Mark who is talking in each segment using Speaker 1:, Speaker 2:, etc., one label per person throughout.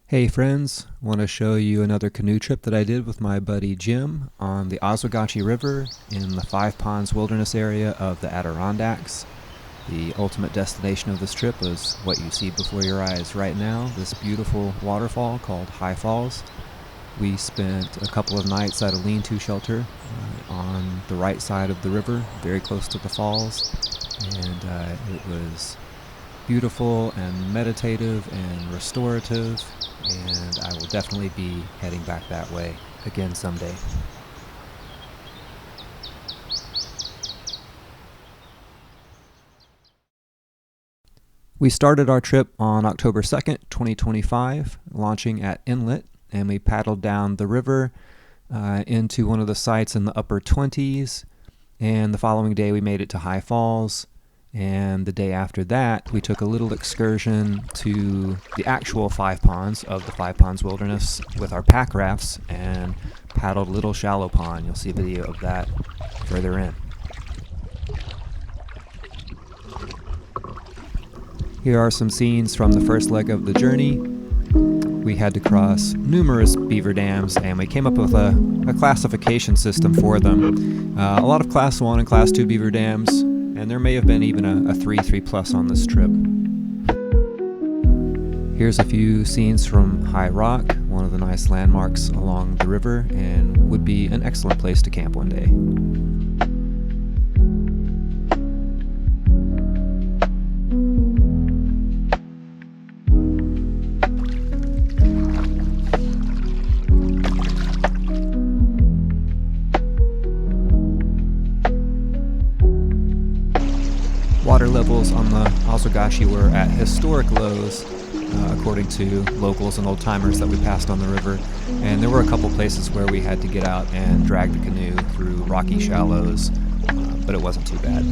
Speaker 1: Hey friends, want to show you another canoe trip that I did with my buddy Jim on the Oswegatchie River in the Five Ponds Wilderness area of the Adirondacks. The ultimate destination of this trip is what you see before your eyes right now, this beautiful waterfall called High Falls. We spent a couple of nights at a lean-to shelter on the right side of the river, very close to the falls, and it was beautiful and meditative and restorative, and I will definitely be heading back that way again someday. We started our trip on October 2nd, 2025, launching at Inlet, and we paddled down the river into one of the sites in the upper 20s, and the following day we made it to High Falls. And the day after that, we took a little excursion to the actual Five Ponds of the Five Ponds Wilderness with our pack rafts and paddled Little Shallow Pond. You'll see a video of that further in. Here are some scenes from the first leg of the journey. We had to cross numerous beaver dams, and we came up with a classification system for them. A lot of Class 1 and Class 2 beaver dams, and there may have been even a 3+ on this trip. Here's a few scenes from High Rock, one of the nice landmarks along the river, and would be an excellent place to camp one day. Water levels on the Oswegatchie were at historic lows, according to locals and old-timers that we passed on the river, and there were a couple places where we had to get out and drag the canoe through rocky shallows, but it wasn't too bad.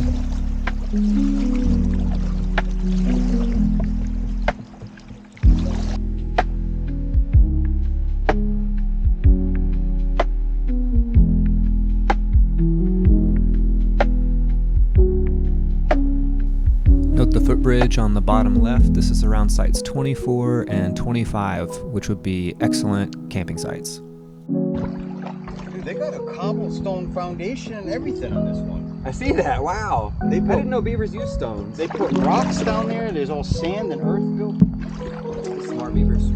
Speaker 1: Note the footbridge on the bottom left. This is around sites 24 and 25, which would be excellent camping sites.
Speaker 2: Dude, they got a cobblestone foundation and everything on this one.
Speaker 3: I see that. Wow. I didn't know beavers use stones.
Speaker 2: They put rocks down there. There's all sand and earth built.
Speaker 3: Smart beavers.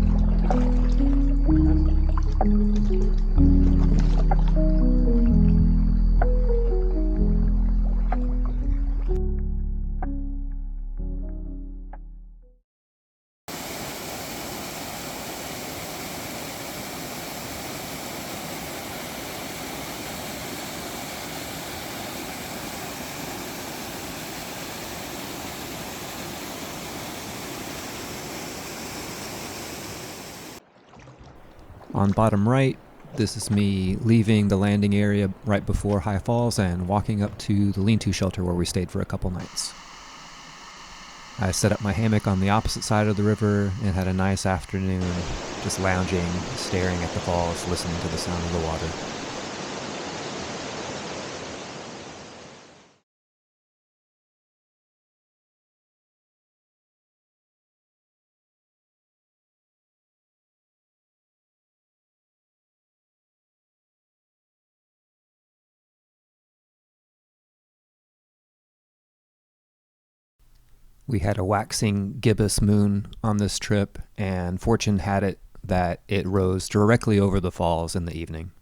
Speaker 1: On bottom right, this is me leaving the landing area right before High Falls and walking up to the lean-to shelter where we stayed for a couple nights. I set up my hammock on the opposite side of the river and had a nice afternoon just lounging, staring at the falls, listening to the sound of the water. We had a waxing gibbous moon on this trip, and fortune had it that it rose directly over the falls in the evening.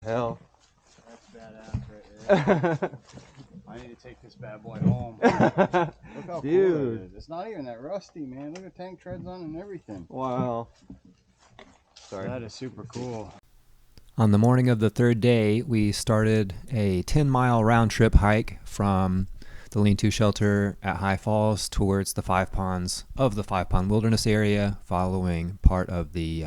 Speaker 3: Hell.
Speaker 2: That's badass right there. I need to take this bad boy home. Look how
Speaker 3: Dude.
Speaker 2: cool it is. It's not even that rusty, man. Look at tank treads on and everything.
Speaker 3: Wow. Sorry.
Speaker 2: That is super cool.
Speaker 1: On the morning of the third day, we started a 10-mile round-trip hike from the lean-to shelter at High Falls towards the Five Ponds of the Five Pond Wilderness area, following part of the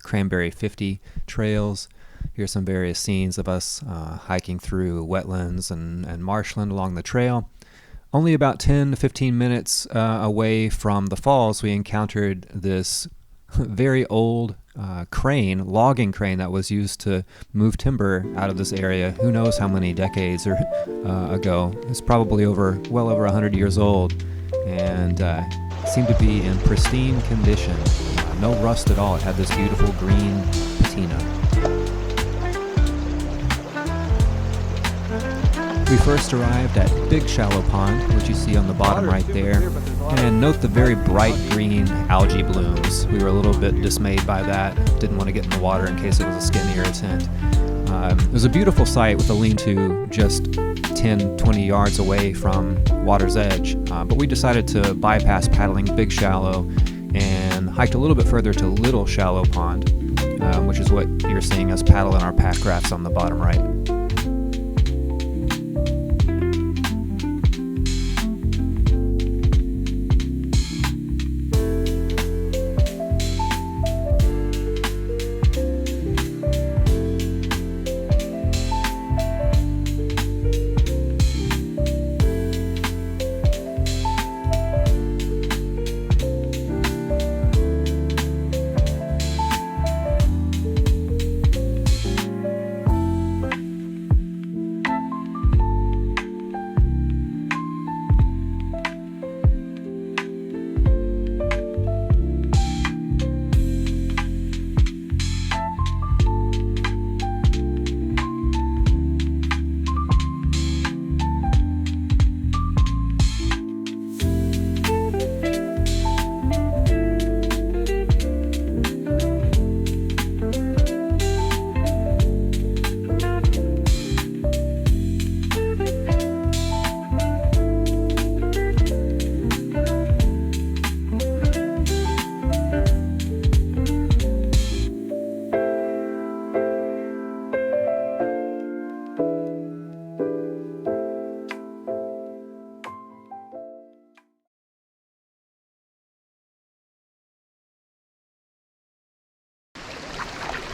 Speaker 1: Cranberry 50 trails. Here's some various scenes of us hiking through wetlands and marshland along the trail. Only about 10 to 15 minutes away from the falls, we encountered this very old logging crane that was used to move timber out of this area. Who knows how many decades ago. It's probably well over 100 years old, and seemed to be in pristine condition. No rust at all. It had this beautiful green patina. We first arrived at Big Shallow Pond, which you see on the bottom right there, and note the very bright green algae blooms. We were a little bit dismayed by that, didn't want to get in the water in case it was a skin irritant. It was a beautiful sight with a lean-to just 10, 20 yards away from water's edge, but we decided to bypass paddling Big Shallow and hiked a little bit further to Little Shallow Pond, which is what you're seeing us paddle in our pack rafts on the bottom right.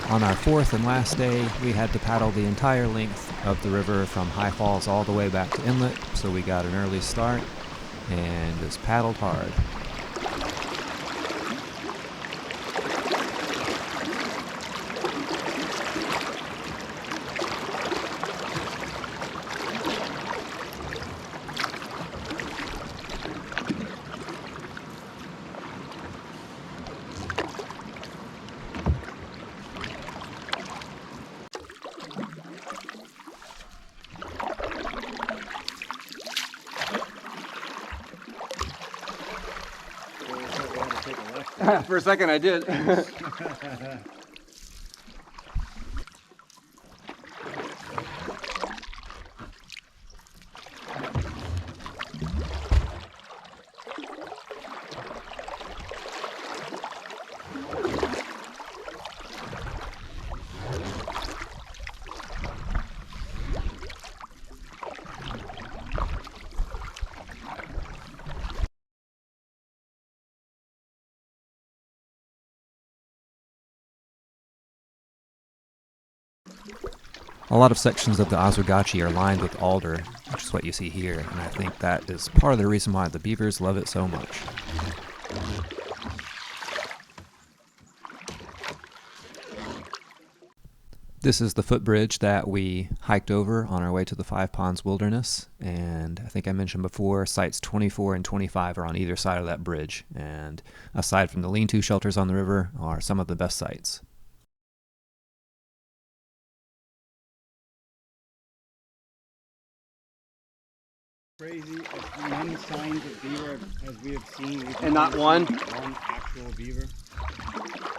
Speaker 1: On our fourth and last day, we had to paddle the entire length of the river from High Falls all the way back to Inlet, so we got an early start and just paddled hard.
Speaker 3: For a second I did.
Speaker 1: A lot of sections of the Oswegatchie are lined with alder, which is what you see here, and I think that is part of the reason why the beavers love it so much. This is the footbridge that we hiked over on our way to the Five Ponds Wilderness, and I think I mentioned before, sites 24 and 25 are on either side of that bridge, and aside from the lean-to shelters on the river, are some of the best sites.
Speaker 2: crazy. As many signs of beaver as we have seen.
Speaker 3: And not one?
Speaker 2: One actual beaver.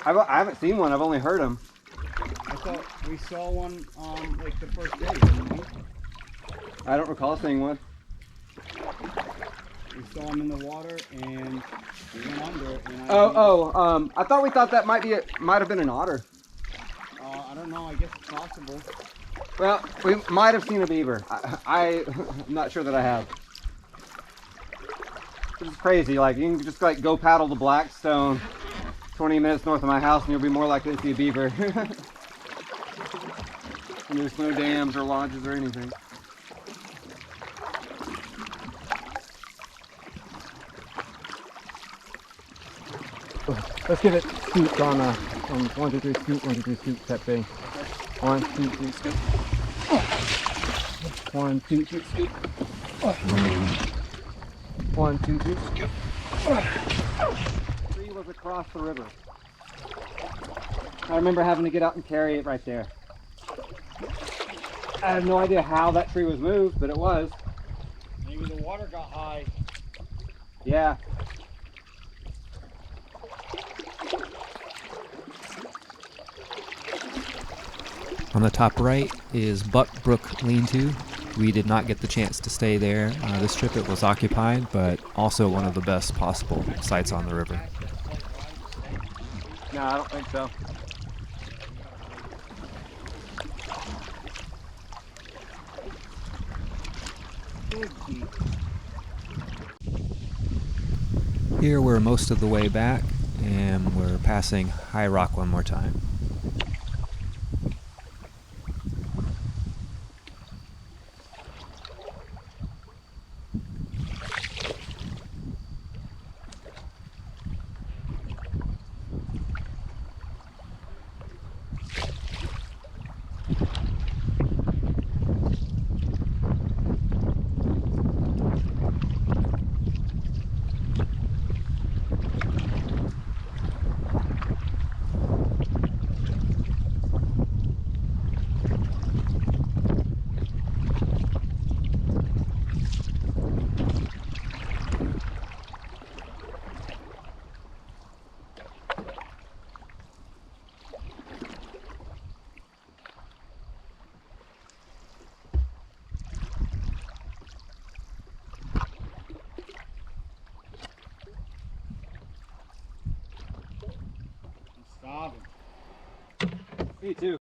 Speaker 3: I haven't seen one. I've only heard them.
Speaker 2: I thought we saw one like the first day, didn't we?
Speaker 3: I don't recall seeing one.
Speaker 2: We saw him in the water and we went under it. And
Speaker 3: I thought we thought that might have been an otter.
Speaker 2: I don't know. I guess it's possible.
Speaker 3: Well, we might have seen a beaver. I'm not sure that I have. It's crazy. Like, you can just like go paddle the Blackstone 20 minutes north of my house and you'll be more likely to see a beaver. And there's no dams or lodges or anything. Let's give it scoops on 1, 2, 3 scoop, 1, 2, 3 scoop type thing. 1, 2, 3 scoop. 1, 2, 3 scoop. 1, 2, 3 scoop. The tree was across the river. I remember having to get out and carry it right there. I have no idea how that tree was moved, but it was.
Speaker 2: Maybe the water got high.
Speaker 3: Yeah.
Speaker 1: On the top right is Buck Brook Lean-To. We did not get the chance to stay there. This trip it was occupied, but also one of the best possible sites on the river.
Speaker 3: No, I don't think so.
Speaker 1: Here we're most of the way back, and we're passing High Rock one more time.
Speaker 2: Starving.
Speaker 3: Me too.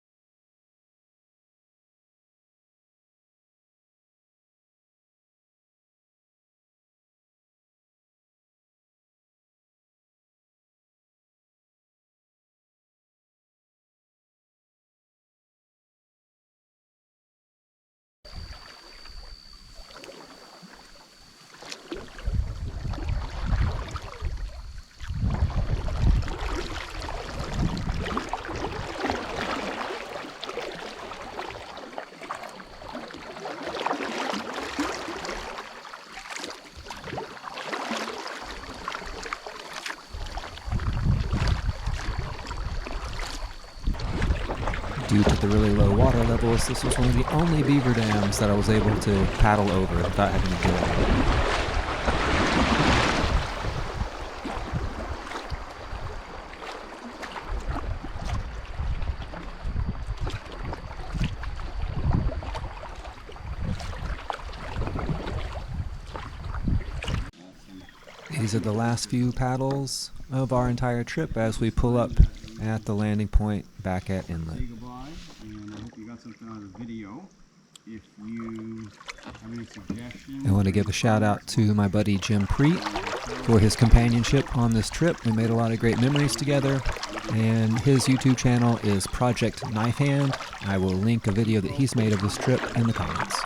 Speaker 1: Due to the really low water levels, this was one of the only beaver dams that I was able to paddle over without having to do it. These are the last few paddles of our entire trip as we pull up at the landing point back at Inlet.
Speaker 2: Say goodbye, and I hope you got something out of the video. If you have any suggestions,
Speaker 1: I want to give a shout out to my buddy Jim Preet for his companionship on this trip. We made a lot of great memories together, and his YouTube channel is Project Knife Hand. I will link a video that he's made of this trip in the comments.